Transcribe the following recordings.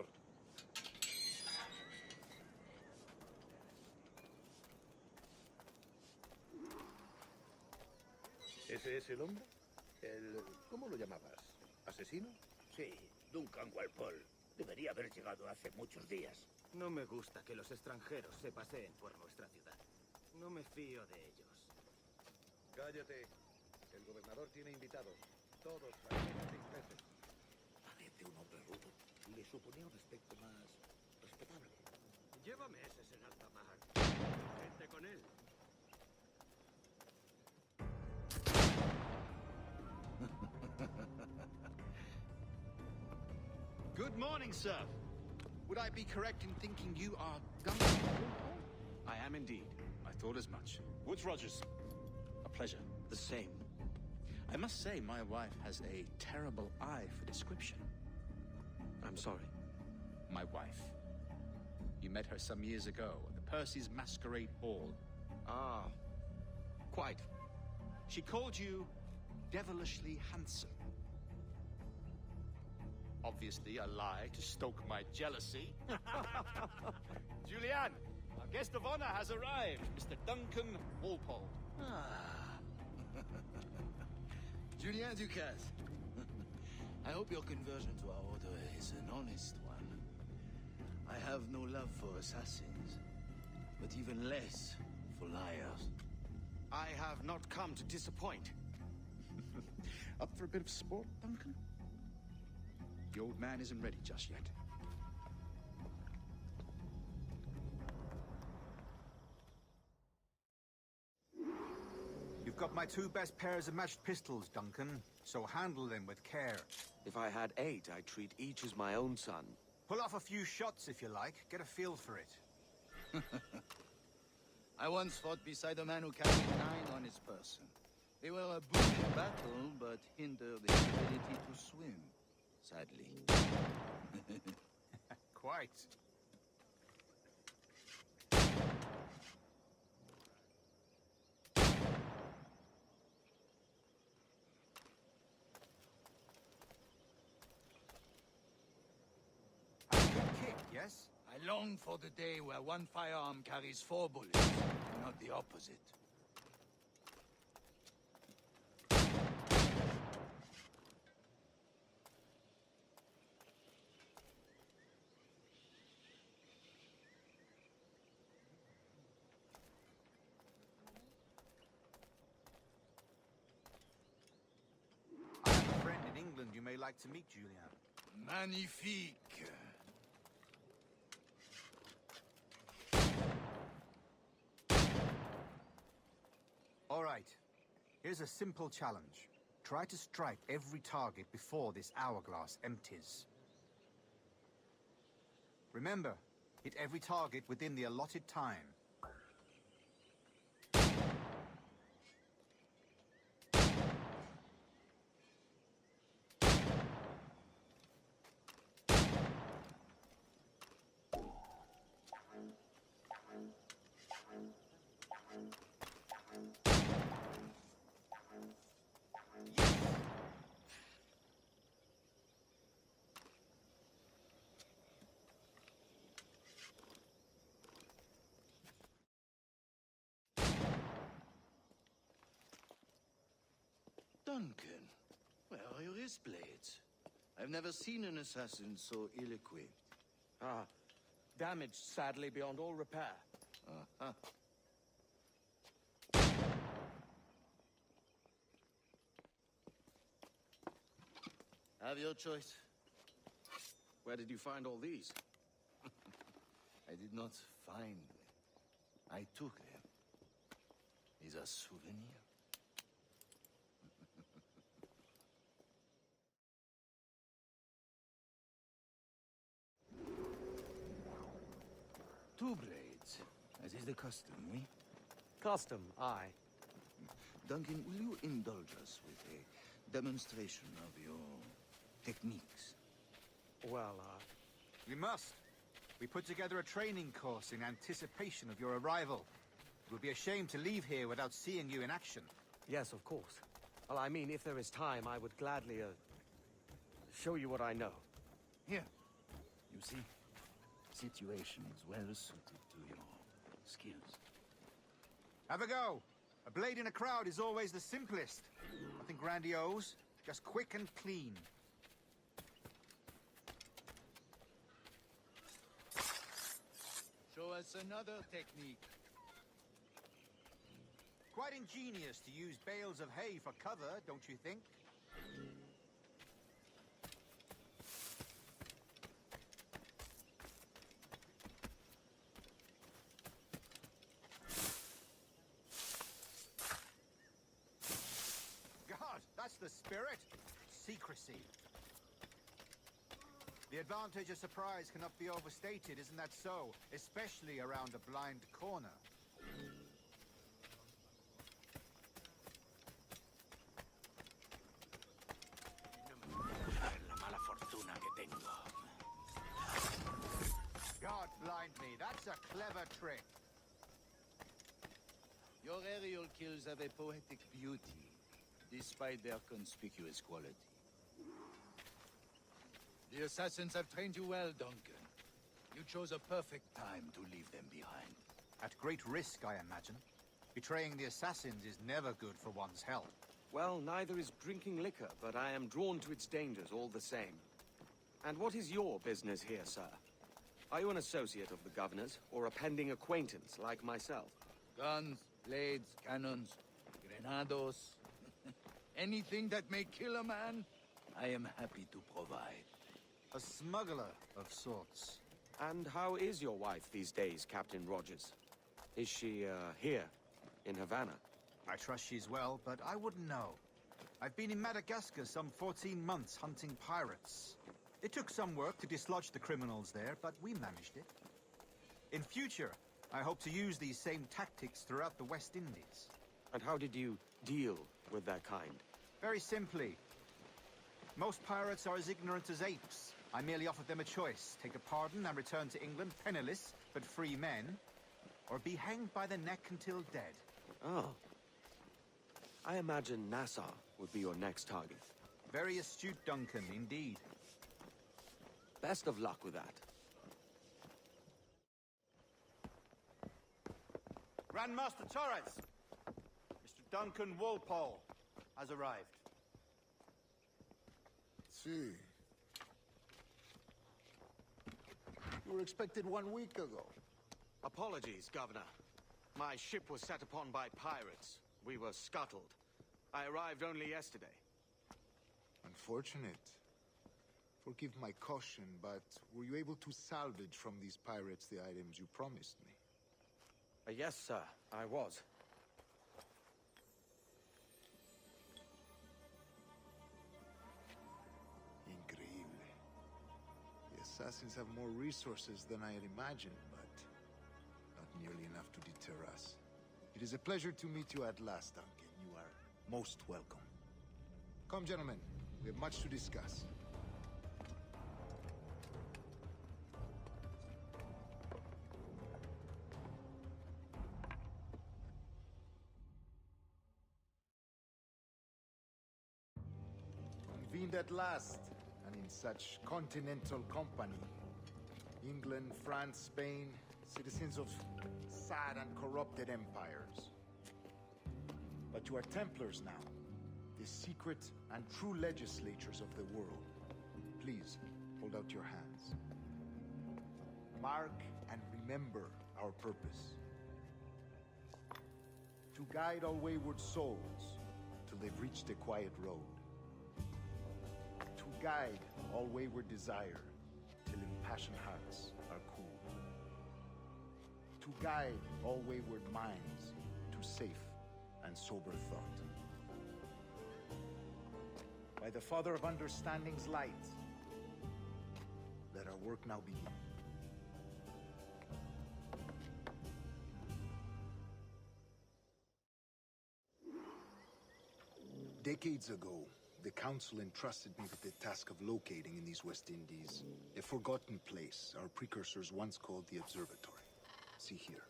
favor. ¿Ese es el hombre? ¿Cómo lo llamabas? ¿Asesino? Sí, Duncan Walpole. Debería haber llegado hace muchos días. No me gusta que los extranjeros se paseen por nuestra ciudad. No me fío de ellos. Cállate. El gobernador tiene invitados. Todos franceses e ingleses. Parece un hombre rudo. Le suponía un aspecto más respetable. Lleva meses en alta mar. Gente con él. Good morning, sir. Would I be correct in thinking you are Duncan? I am indeed. I thought as much. Woods Rogers. A pleasure. The same. I must say, my wife has a terrible eye for description. I'm sorry. My wife. You met her some years ago at the Percy's Masquerade Ball. Ah, quite. She called you devilishly handsome. Obviously a lie to stoke my jealousy. Julianne, our guest of honor has arrived, Mr. Duncan Walpole. Julien Ducasse. I hope your conversion to our order is an honest one. I have no love for assassins, but even less for liars. I have not come to disappoint. Up for a bit of sport, Duncan? The old man isn't ready just yet. You've got my 2 best pairs of matched pistols, Duncan, so handle them with care. If I had 8, I'd treat each as my own son. Pull off a few shots if you like, get a feel for it. I once fought beside a man who carried 9 on his person. They were a boon in battle, but hindered his ability to swim, sadly. Quite. A good kick, yes? I long for the day where one firearm carries 4 bullets, and not the opposite. I have a friend in England you may like to meet, Julian. Magnifique! All right. Here's a simple challenge. Try to strike every target before this hourglass empties. Remember, hit every target within the allotted time. Duncan, where are your wrist blades? I've never seen an assassin so ill-equipped. Ah, damaged sadly beyond all repair. Uh-huh. Have your choice. Where did you find all these? I did not find them. I took them. These are souvenirs. Two blades, as is the custom, oui? Custom, aye. Duncan, will you indulge us with a demonstration of your techniques? Well, We must. We put together a training course in anticipation of your arrival. It would be a shame to leave here without seeing you in action. yes, of course. Well, I mean, if there is time, I would gladly, show you what I know. Here, you see? Situation is well suited to your skills. Have a go. A blade in a crowd is always the simplest. Nothing grandiose, just quick and clean. Show us another technique. Quite ingenious to use bales of hay for cover, don't you think? God, that's the spirit. Secrecy. The advantage of surprise cannot be overstated, isn't that so? Especially around a blind corner. La mala fortuna que tengo. God blind me, that's a clever trick. Your aerial kills have a poetic beauty, despite their conspicuous quality. The assassins have trained you well, Duncan. You chose a perfect time to leave them behind. At great risk, I imagine. Betraying the assassins is never good for one's health. Well, neither is drinking liquor, but I am drawn to its dangers all the same. And what is your business here, sir? Are you an associate of the governor's, or a pending acquaintance like myself? Guns, blades, cannons, grenados. Anything that may kill a man, I am happy to provide. A smuggler of sorts. And how is your wife these days, Captain Rogers? Is she, here, in Havana? I trust she's well, but I wouldn't know. I've been in Madagascar some 14 months hunting pirates. It took some work to dislodge the criminals there, but we managed it. In future, I hope to use these same tactics throughout the West Indies. And how did you deal with that kind? Very simply. Most pirates are as ignorant as apes. I merely offered them a choice. Take a pardon and return to England penniless, but free men, or be hanged by the neck until dead. Oh. I imagine Nassau would be your next target. Very astute, Duncan, indeed. Best of luck with that. Grandmaster Torres! Mr. Duncan Walpole has arrived. See. You were expected 1 week ago. Apologies, Governor. My ship was set upon by pirates. We were scuttled. I arrived only yesterday. Unfortunate. Forgive my caution, but were you able to salvage from these pirates the items you promised me? Yes, sir, I was. Increíble. The assassins have more resources than I had imagined, but not nearly enough to deter us. It is a pleasure to meet you at last, Duncan. You are most welcome. Come, gentlemen. We have much to discuss. Convened at last, and in such continental company. England, France, Spain, citizens of sad and corrupted empires. But you are Templars now, the secret and true legislatures of the world. Please, hold out your hands. Mark and remember our purpose. To guide all wayward souls till they've reached the quiet road. To guide all wayward desire till impassioned hearts are cool. To guide all wayward minds to safe and sober thought. By the Father of Understanding's light, let our work now begin. Decades ago, the Council entrusted me with the task of locating in these West Indies a forgotten place our precursors once called the Observatory. See here.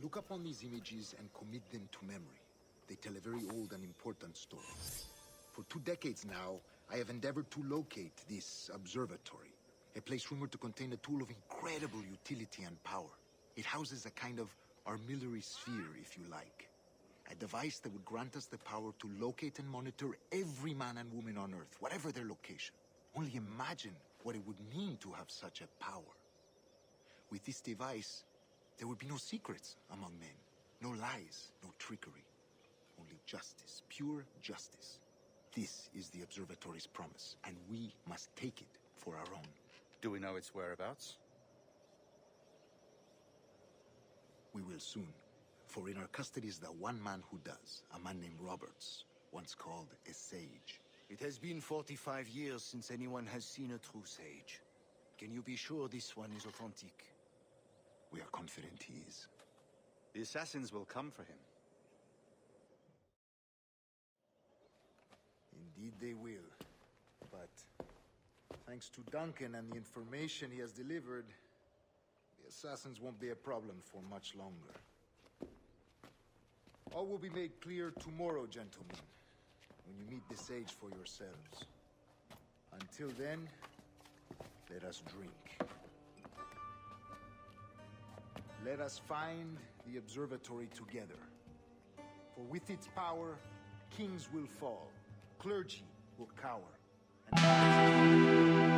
Look upon these images and commit them to memory. They tell a very old and important story. For 2 decades now, I have endeavored to locate this observatory, A place rumored to contain a tool of incredible utility and power. It houses a kind of armillary sphere, if you like. A device that would grant us the power to locate and monitor every man and woman on Earth, whatever their location. Only imagine what it would mean to have such a power. With this device, there would be no secrets among men. No lies, no trickery. Only justice, pure justice. This is the Observatory's promise, and we must take it for our own. Do we know its whereabouts? We will soon. For in our custody is the one man who does, a man named Roberts, once called a sage. It has been 45 years since anyone has seen a true sage. Can you be sure this one is authentic? We are confident he is. The assassins will come for him. Indeed they will. But thanks to Duncan and the information he has delivered, the assassins won't be a problem for much longer. All will be made clear tomorrow, gentlemen, when you meet the sage for yourselves. Until then, let us drink. Let us find the observatory together. For with its power, kings will fall, clergy will cower, and